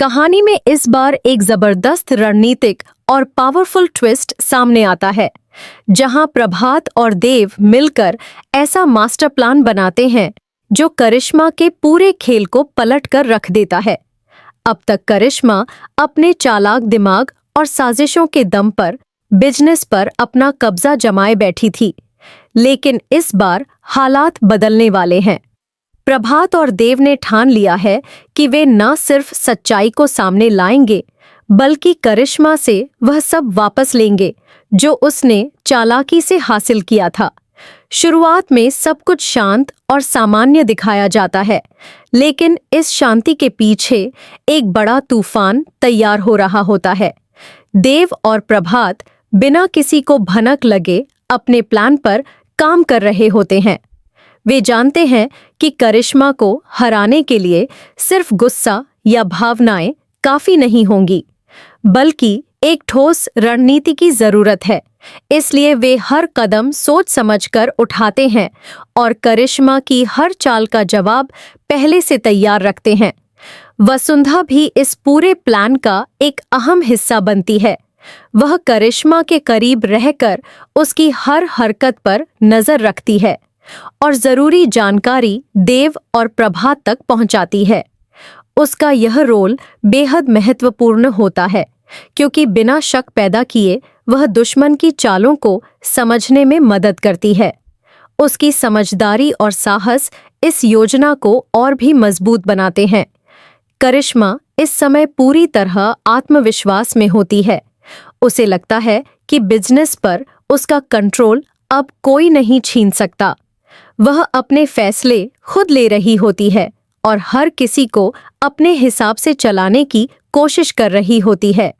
कहानी में इस बार एक जबरदस्त रणनीतिक और पावरफुल ट्विस्ट सामने आता है, जहां प्रभात और देव मिलकर ऐसा मास्टर प्लान बनाते हैं जो करिश्मा के पूरे खेल को पलट कर रख देता है। अब तक करिश्मा अपने चालाक दिमाग और साजिशों के दम पर बिजनेस पर अपना कब्जा जमाए बैठी थी, लेकिन इस बार हालात बदलने वाले हैं। प्रभात और देव ने ठान लिया है कि वे न सिर्फ सच्चाई को सामने लाएंगे, बल्कि करिश्मा से वह सब वापस लेंगे जो उसने चालाकी से हासिल किया था। शुरुआत में सब कुछ शांत और सामान्य दिखाया जाता है, लेकिन इस शांति के पीछे एक बड़ा तूफान तैयार हो रहा होता है। देव और प्रभात बिना किसी को भनक लगे अपने प्लान पर काम कर रहे होते हैं। वे जानते हैं कि करिश्मा को हराने के लिए सिर्फ गुस्सा या भावनाएं काफी नहीं होंगी, बल्कि एक ठोस रणनीति की जरूरत है। इसलिए वे हर कदम सोच समझकर उठाते हैं और करिश्मा की हर चाल का जवाब पहले से तैयार रखते हैं। वसुंधरा भी इस पूरे प्लान का एक अहम हिस्सा बनती है। वह करिश्मा के करीब रहकर उसकी हर हरकत पर नजर रखती है और जरूरी जानकारी देव और प्रभात तक पहुंचाती है। उसका यह रोल बेहद महत्वपूर्ण होता है, क्योंकि बिना शक पैदा किए वह दुश्मन की चालों को समझने में मदद करती है। उसकी समझदारी और साहस इस योजना को और भी मजबूत बनाते हैं। करिश्मा इस समय पूरी तरह आत्मविश्वास में होती है। उसे लगता है कि बिजनेस पर उसका कंट्रोल अब कोई नहीं छीन सकता। वह अपने फैसले खुद ले रही होती है और हर किसी को अपने हिसाब से चलाने की कोशिश कर रही होती है,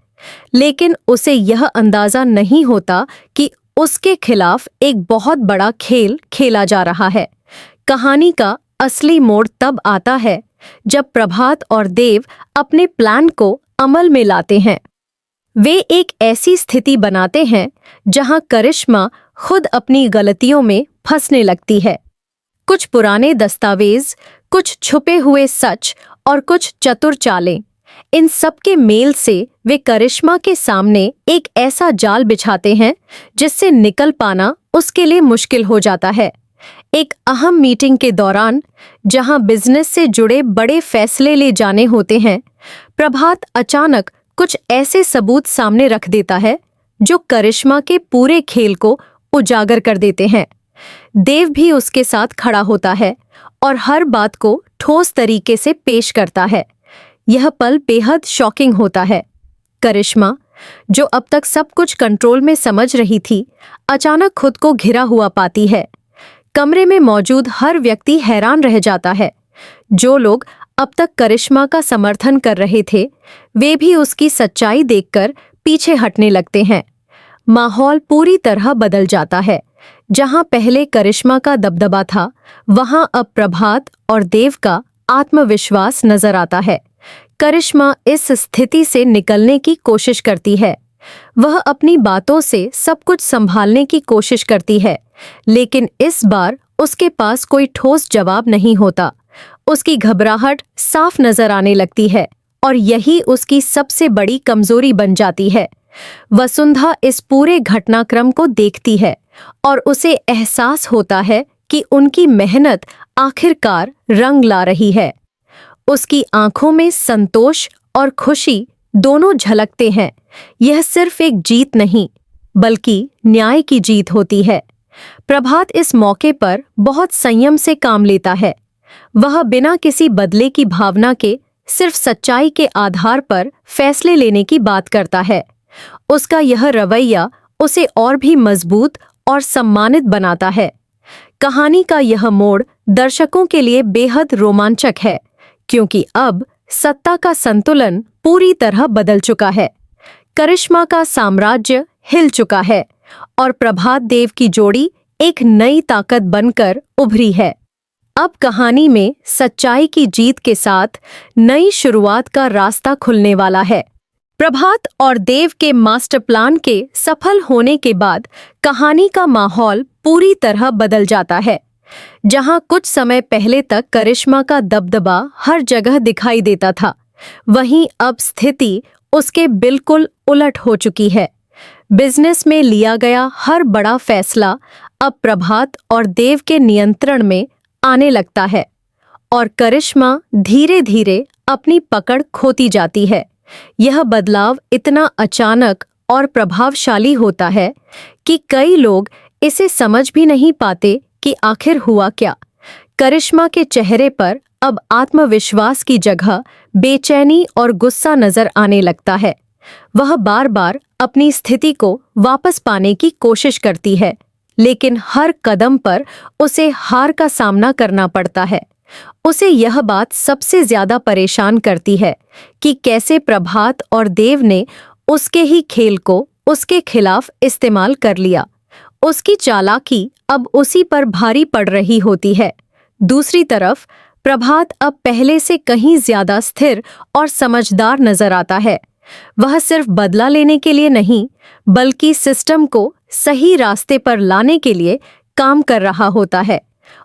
लेकिन उसे यह अंदाजा नहीं होता कि उसके खिलाफ एक बहुत बड़ा खेल खेला जा रहा है। कहानी का असली मोड़ तब आता है जब प्रभात और देव अपने प्लान को अमल में लाते हैं। वे एक ऐसी स्थिति बनाते हैं जहां करिश्मा खुद अपनी गलतियों में फंसने लगती है। कुछ पुराने दस्तावेज, कुछ छुपे हुए सच और कुछ चतुर चालें, इन सब के मेल से वे करिश्मा के सामने एक ऐसा जाल बिछाते हैं जिससे निकल पाना उसके लिए मुश्किल हो जाता है। एक अहम मीटिंग के दौरान, जहां बिजनेस से जुड़े बड़े फैसले ले जाने होते हैं, प्रभात अचानक कुछ ऐसे सबूत सामने रख देता है जो करिश्मा के पूरे खेल को उजागर कर देते हैं। देव भी उसके साथ खड़ा होता है और हर बात को ठोस तरीके से पेश करता है। यह पल बेहद शॉकिंग होता है। करिश्मा, जो अब तक सब कुछ कंट्रोल में समझ रही थी, अचानक खुद को घिरा हुआ पाती है। कमरे में मौजूद हर व्यक्ति हैरान रह जाता है। जो लोग अब तक करिश्मा का समर्थन कर रहे थे, वे भी उसकी सच्चाई देखकर पीछे हटने लगते हैं। माहौल पूरी तरह बदल जाता है। जहां पहले करिश्मा का दबदबा था, वहां अब प्रभात और देव का आत्मविश्वास नजर आता है। करिश्मा इस स्थिति से निकलने की कोशिश करती है। वह अपनी बातों से सब कुछ संभालने की कोशिश करती है, लेकिन इस बार उसके पास कोई ठोस जवाब नहीं होता। उसकी घबराहट साफ नजर आने लगती है और यही उसकी सबसे बड़ी कमजोरी बन जाती है। वसुंधरा इस पूरे घटनाक्रम को देखती है और उसे एहसास होता है कि उनकी मेहनत आखिरकार रंग ला रही है। उसकी आंखों में संतोष और खुशी दोनों झलकते हैं। यह सिर्फ एक जीत नहीं, बल्कि न्याय की जीत होती है। प्रभात इस मौके पर बहुत संयम से काम लेता है। वह बिना किसी बदले की भावना के सिर्फ सच्चाई के आधार पर फैसले लेने की बात करता है। उसका यह रवैया उसे और भी मजबूत और सम्मानित बनाता है। कहानी का यह मोड़ दर्शकों के लिए बेहद रोमांचक है, क्योंकि अब सत्ता का संतुलन पूरी तरह बदल चुका है। करिश्मा का साम्राज्य हिल चुका है और प्रभात देव की जोड़ी एक नई ताकत बनकर उभरी है। अब कहानी में सच्चाई की जीत के साथ नई शुरुआत का रास्ता खुलने वाला है। प्रभात और देव के मास्टर प्लान के सफल होने के बाद कहानी का माहौल पूरी तरह बदल जाता है। जहां कुछ समय पहले तक करिश्मा का दबदबा हर जगह दिखाई देता था, वहीं अब स्थिति उसके बिल्कुल उलट हो चुकी है। बिजनेस में लिया गया हर बड़ा फैसला अब प्रभात और देव के नियंत्रण में आने लगता है और करिश्मा धीरे धीरे अपनी पकड़ खोती जाती है। यह बदलाव इतना अचानक और प्रभावशाली होता है कि कई लोग इसे समझ भी नहीं पाते कि आखिर हुआ क्या। करिश्मा के चेहरे पर अब आत्मविश्वास की जगह बेचैनी और गुस्सा नजर आने लगता है। वह बार बार अपनी स्थिति को वापस पाने की कोशिश करती है, लेकिन हर कदम पर उसे हार का सामना करना पड़ता है। उसे यह बात सबसे ज्यादा परेशान करती है कि कैसे प्रभात और देव ने उसके ही खेल को उसके खिलाफ इस्तेमाल कर लिया। उसकी चालाकी अब उसी पर भारी पड़ रही होती है। दूसरी तरफ प्रभात अब पहले से कहीं ज्यादा स्थिर और समझदार नजर आता है। वह सिर्फ बदला लेने के लिए नहीं, बल्कि सिस्टम को सही रास्ते पर लाने के लिए काम कर रहा होता है।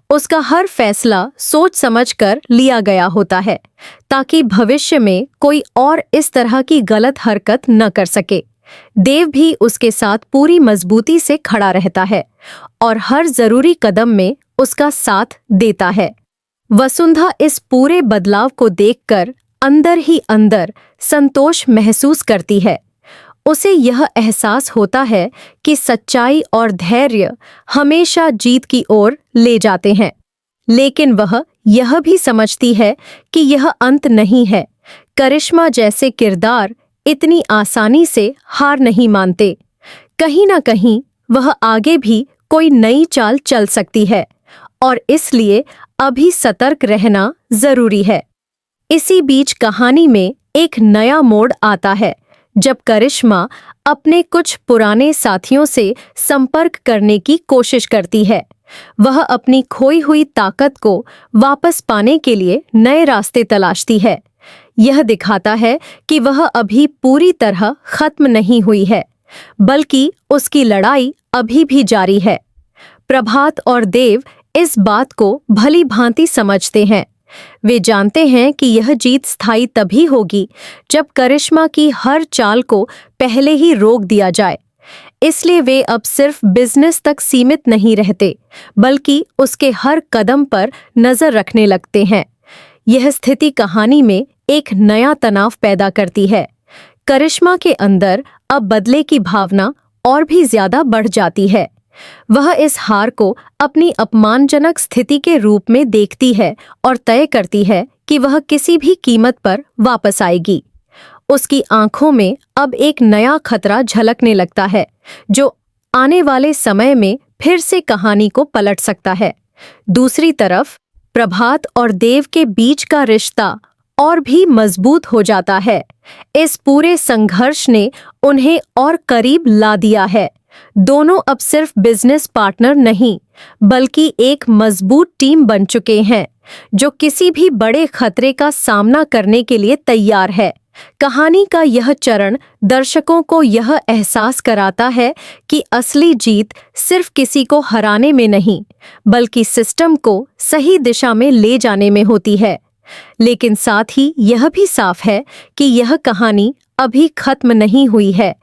उसका हर फैसला सोच समझकर लिया गया होता है, ताकि भविष्य में कोई और इस तरह की गलत हरकत न कर सके। देव भी उसके साथ पूरी मजबूती से खड़ा रहता है और हर जरूरी कदम में उसका साथ देता है। वसुंधा इस पूरे बदलाव को देखकर अंदर ही अंदर संतोष महसूस करती है। उसे यह एहसास होता है कि सच्चाई और धैर्य हमेशा जीत की ओर ले जाते हैं। लेकिन वह यह भी समझती है कि यह अंत नहीं है। करिश्मा जैसे किरदार इतनी आसानी से हार नहीं मानते। कहीं ना कहीं वह आगे भी कोई नई चाल चल सकती है और इसलिए अभी सतर्क रहना जरूरी है। इसी बीच कहानी में एक नया मोड़ आता है, जब करिश्मा अपने कुछ पुराने साथियों से संपर्क करने की कोशिश करती है। वह अपनी खोई हुई ताकत को वापस पाने के लिए नए रास्ते तलाशती है। यह दिखाता है कि वह अभी पूरी तरह खत्म नहीं हुई है, बल्कि उसकी लड़ाई अभी भी जारी है। प्रभात और देव इस बात को भली भांति समझते हैं। वे जानते हैं कि यह जीत स्थायी तभी होगी जब करिश्मा की हर चाल को पहले ही रोक दिया जाए। इसलिए वे अब सिर्फ बिजनेस तक सीमित नहीं रहते, बल्कि उसके हर कदम पर नजर रखने लगते हैं। यह स्थिति कहानी में एक नया तनाव पैदा करती है। करिश्मा के अंदर अब बदले की भावना और भी ज्यादा बढ़ जाती है। वह इस हार को अपनी अपमानजनक स्थिति के रूप में देखती है और तय करती है कि वह किसी भी कीमत पर वापस आएगी। उसकी आंखों में अब एक नया खतरा झलकने लगता है, जो आने वाले समय में फिर से कहानी को पलट सकता है। दूसरी तरफ प्रभात और देव के बीच का रिश्ता और भी मजबूत हो जाता है। इस पूरे संघर्ष ने उन्हें और करीब ला दिया है। दोनों अब सिर्फ बिजनेस पार्टनर नहीं, बल्कि एक मजबूत टीम बन चुके हैं, जो किसी भी बड़े खतरे का सामना करने के लिए तैयार है। कहानी का यह चरण दर्शकों को यह एहसास कराता है कि असली जीत सिर्फ किसी को हराने में नहीं, बल्कि सिस्टम को सही दिशा में ले जाने में होती है। लेकिन साथ ही यह भी साफ है कि यह कहानी अभी खत्म नहीं हुई है,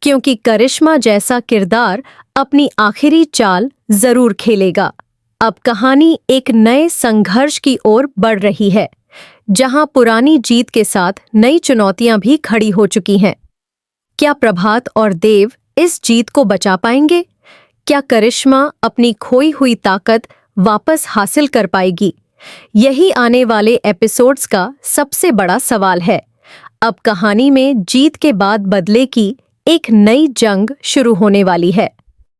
क्योंकि करिश्मा जैसा किरदार अपनी आखिरी चाल जरूर खेलेगा। अब कहानी एक नए संघर्ष की ओर बढ़ रही है, जहां पुरानी जीत के साथ नई चुनौतियां भी खड़ी हो चुकी हैं। क्या प्रभात और देव इस जीत को बचा पाएंगे? क्या करिश्मा अपनी खोई हुई ताकत वापस हासिल कर पाएगी? यही आने वाले एपिसोड्स का सबसे बड़ा सवाल है। अब कहानी में जीत के बाद बदले की एक नई जंग शुरू होने वाली है।